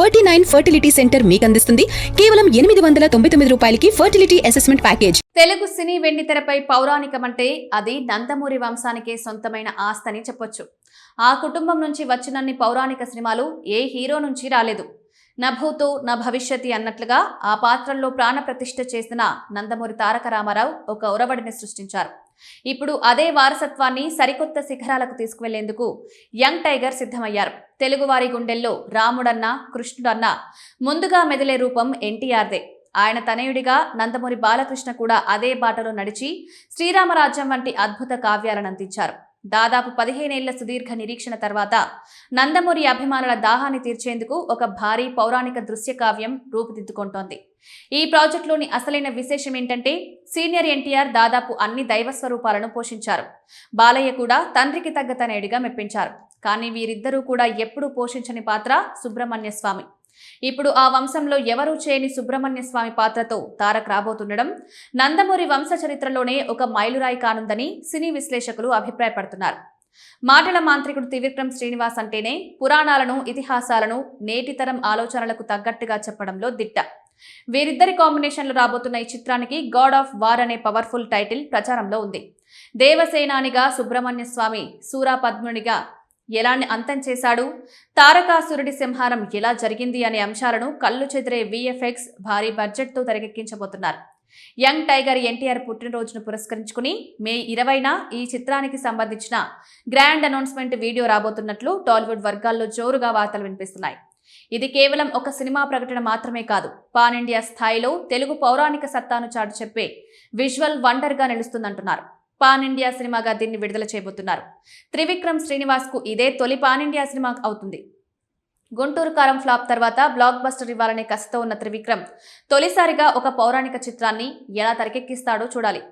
49 fertility centre మీకు అందిస్తుంది కేవలం 899 రూపాయలకి ఫర్టిలిటీ అసెస్మెంట్ ప్యాకేజ్. తెలుగు సినీ వెండితెరపై పౌరాణికమంటే అది నందమూరి వంశానికే సొంతమైన ఆస్తని చెప్పొచ్చు. ఆ కుటుంబం నుంచి వచ్చినన్ని పౌరాణిక సినిమాలు ఏ హీరో నుంచి రాలేదు. నభూతో న భవిష్యతి అన్నట్లుగా ఆ పాత్రల్లో ప్రాణప్రతిష్ఠ చేసిన నందమూరి తారక రామారావు ఒక ఒరవడిని సృష్టించారు. ఇప్పుడు అదే వారసత్వాన్ని సరికొత్త శిఖరాలకు తీసుకువెళ్లేందుకు యంగ్ టైగర్ సిద్ధమయ్యారు. తెలుగువారి గుండెల్లో రాముడన్న కృష్ణుడన్న ముందుగా మెదిలే రూపం ఎన్టీఆర్దే. ఆయన తనయుడిగా నందమూరి బాలకృష్ణ కూడా అదే బాటలో నడిచి శ్రీరామరాజ్యం వంటి అద్భుత కావ్యాలను అందించారు. దాదాపు 15 ఏళ్ల సుదీర్ఘ నిరీక్షణ తర్వాత నందమూరి అభిమానుల దాహాన్ని తీర్చేందుకు ఒక భారీ పౌరాణిక దృశ్య కావ్యం రూపుదిద్దుకుంటోంది. ఈ ప్రాజెక్టులోని అసలైన విశేషం ఏంటంటే సీనియర్ ఎన్టీఆర్ దాదాపు అన్ని దైవ స్వరూపాలను పోషించారు. బాలయ్య కూడా తండ్రికి తగ్గ తనయుడిగా మెప్పించారు. కానీ వీరిద్దరూ కూడా ఎప్పుడూ పోషించని పాత్ర సుబ్రహ్మణ్య స్వామి. ఇప్పుడు ఆ వంశంలో ఎవరూ చేయని సుబ్రహ్మణ్య స్వామి పాత్రతో తారక్ రాబోతుండడం నందమూరి వంశ చరిత్రలోనే ఒక మైలురాయి కానుందని సినీ విశ్లేషకులు అభిప్రాయపడుతున్నారు. మాటల మాంత్రికుడు త్రివిక్రమ్ శ్రీనివాస్ అంటేనే పురాణాలను ఇతిహాసాలను నేటితరం ఆలోచనలకు తగ్గట్టుగా చెప్పడంలో దిట్ట. వీరిద్దరి కాంబినేషన్లో రాబోతున్న ఈ చిత్రానికి గాడ్ ఆఫ్ వార్ అనే పవర్ఫుల్ టైటిల్ ప్రచారంలో ఉంది. దేవసేనానిగా సుబ్రహ్మణ్య స్వామి శూరపద్మునిగా ఎలా అంతం చేశాడు, తారకాసురుడి సంహారం ఎలా జరిగింది అనే అంశాలను కళ్ళు చెదిరే విఎఫ్ఎక్స్ భారీ బడ్జెట్తో తెరకెక్కించబోతున్నారు. యంగ్ టైగర్ ఎన్టీఆర్ పుట్టినరోజును పురస్కరించుకుని మే 20న ఈ చిత్రానికి సంబంధించిన గ్రాండ్ అనౌన్స్మెంట్ వీడియో రాబోతున్నట్లు టాలీవుడ్ వర్గాల్లో జోరుగా వార్తలు వినిపిస్తున్నాయి. ఇది కేవలం ఒక సినిమా ప్రకటన మాత్రమే కాదు, పాన్ ఇండియా స్థాయిలో తెలుగు పౌరాణిక సత్తాను చాటు చెప్పే విజువల్ వండర్గా నిలుస్తుందంటున్నారు. పాన్ ఇండియా సినిమాగా దీన్ని విడుదల చేయబోతున్నారు. త్రివిక్రమ్ శ్రీనివాస్ కు ఇదే తొలి పాన్ ఇండియా సినిమా అవుతుంది. గుంటూరు కారం ఫ్లాప్ తర్వాత బ్లాక్ బస్టర్ ఇవ్వాలనే కసితో ఉన్న త్రివిక్రమ్ తొలిసారిగా ఒక పౌరాణిక చిత్రాన్ని ఎలా తెరకెక్కిస్తాడో చూడాలి.